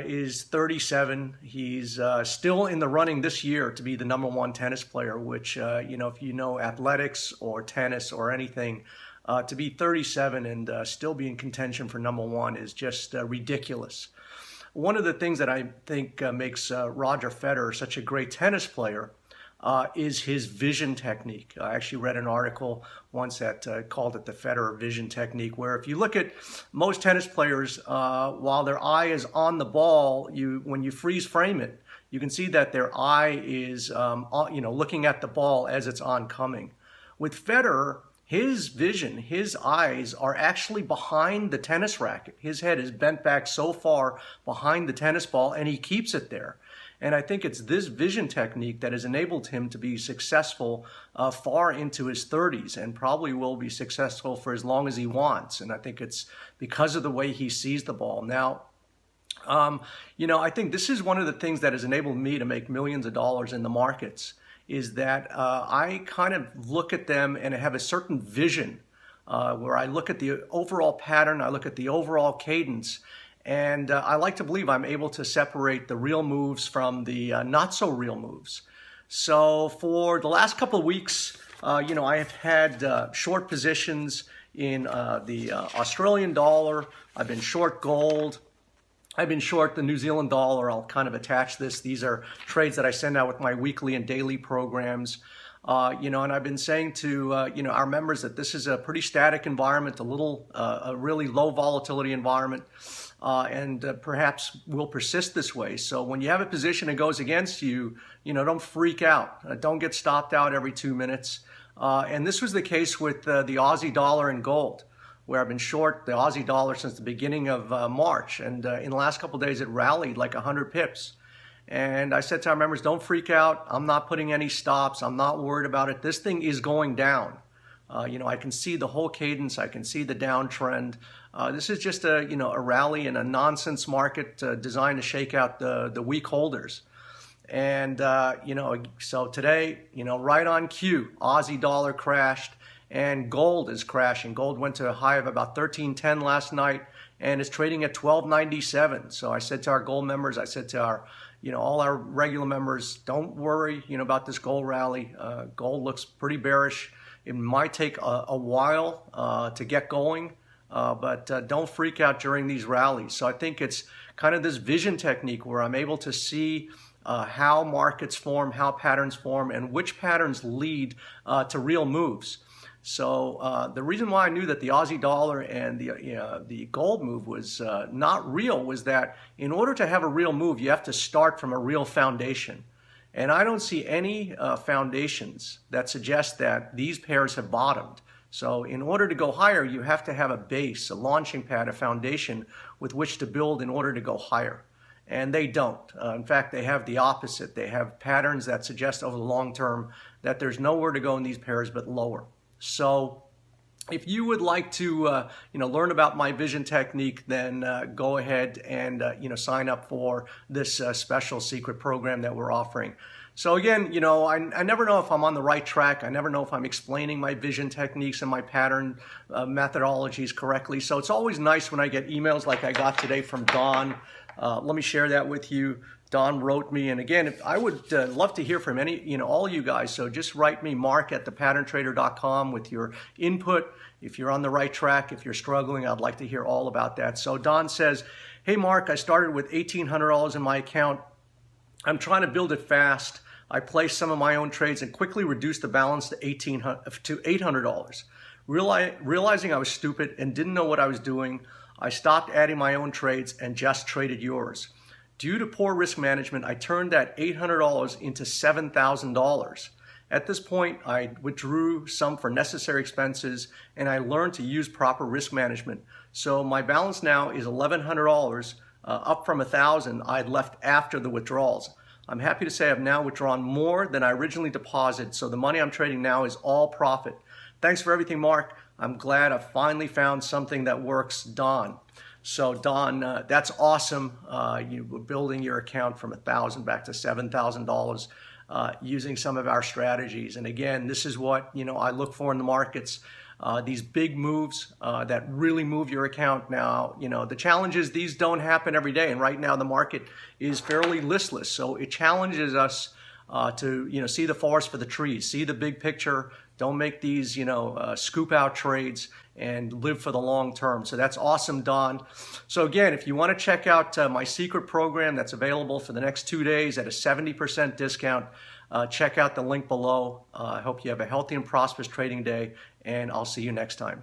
Is 37. He's still in the running this year to be the #1 tennis player, which, if you know athletics or tennis or anything, to be 37 and still be in contention for #1 is just ridiculous. One of the things that I think makes Roger Federer such a great tennis player is his vision technique. I actually read an article once that called it the Federer vision technique, where if you look at most tennis players, while their eye is on the ball, when you freeze frame it, you can see that their eye is looking at the ball as it's oncoming. With Federer, his vision, his eyes are actually behind the tennis racket. His head is bent back so far behind the tennis ball, and he keeps it there. And I think it's this vision technique that has enabled him to be successful far into his 30s, and probably will be successful for as long as he wants. And I think it's because of the way he sees the ball. Now, I think this is one of the things that has enabled me to make millions of dollars in the markets, is that I kind of look at them and have a certain vision where I look at the overall pattern, I look at the overall cadence, and I like to believe I'm able to separate the real moves from the not so real moves. So for the last couple of weeks, I have had short positions in the Australian dollar. I've been short gold. I've been short the New Zealand dollar. I'll kind of attach this. These are trades that I send out with my weekly and daily programs. And I've been saying to our members that this is a pretty static environment, a really low volatility environment, and perhaps will persist this way. So when you have a position that goes against you, don't freak out. Don't get stopped out every 2 minutes. And this was the case with the Aussie dollar and gold, where I've been short the Aussie dollar since the beginning of March. And in the last couple of days, it rallied like 100 pips. And I said to our members, don't freak out. I'm not putting any stops. I'm not worried about it. This thing is going down. I can see the whole cadence. I can see the downtrend. This is just a rally in a nonsense market designed to shake out the weak holders. And, so today, right on cue, Aussie dollar crashed and gold is crashing. Gold went to a high of about 1310 last night and is trading at 1297. So I said to our gold members, I said to our all our regular members, don't worry, about this gold rally. Gold looks pretty bearish. It might take a while to get going, but don't freak out during these rallies. So I think it's kind of this vision technique where I'm able to see how markets form, how patterns form, and which patterns lead to real moves. So the reason why I knew that the Aussie dollar and the gold move was not real was that in order to have a real move, you have to start from a real foundation. And I don't see any foundations that suggest that these pairs have bottomed. So in order to go higher, you have to have a base, a launching pad, a foundation with which to build in order to go higher. And they don't. In fact, they have the opposite. They have patterns that suggest over the long term that there's nowhere to go in these pairs but lower. So if you would like to learn about my vision technique, then go ahead and sign up for this special secret program that we're offering. So again, I never know if I'm on the right track. I never know if I'm explaining my vision techniques and my pattern methodologies correctly. So it's always nice when I get emails like I got today from Don. Let me share that with you. Don wrote me, and again, I would love to hear from all you guys. So just write me, mark@thepatterntrader.com, with your input. If you're on the right track, if you're struggling, I'd like to hear all about that. So Don says, hey Mark, I started with $1,800 in my account. I'm trying to build it fast. I placed some of my own trades and quickly reduced the balance to $800. Realizing I was stupid and didn't know what I was doing, I stopped adding my own trades and just traded yours. Due to poor risk management, I turned that $800 into $7,000. At this point, I withdrew some for necessary expenses, and I learned to use proper risk management. So my balance now is $1,100, up from $1,000 I'd left after the withdrawals. I'm happy to say I've now withdrawn more than I originally deposited, so the money I'm trading now is all profit. Thanks for everything, Mark. I'm glad I finally found something that works, Don. So Don, that's awesome. You were building your account from $1,000 back to $7,000 using some of our strategies. And again, this is what I look for in the markets. these big moves that really move your account. Now, the challenge is these don't happen every day, and right now the market is fairly listless. So it challenges us to see the forest for the trees, see the big picture. Don't make these scoop out trades, and live for the long term. So that's awesome, Don. So again, if you want to check out my secret program that's available for the next 2 days at a 70% discount, check out the link below. I hope you have a healthy and prosperous trading day, and I'll see you next time.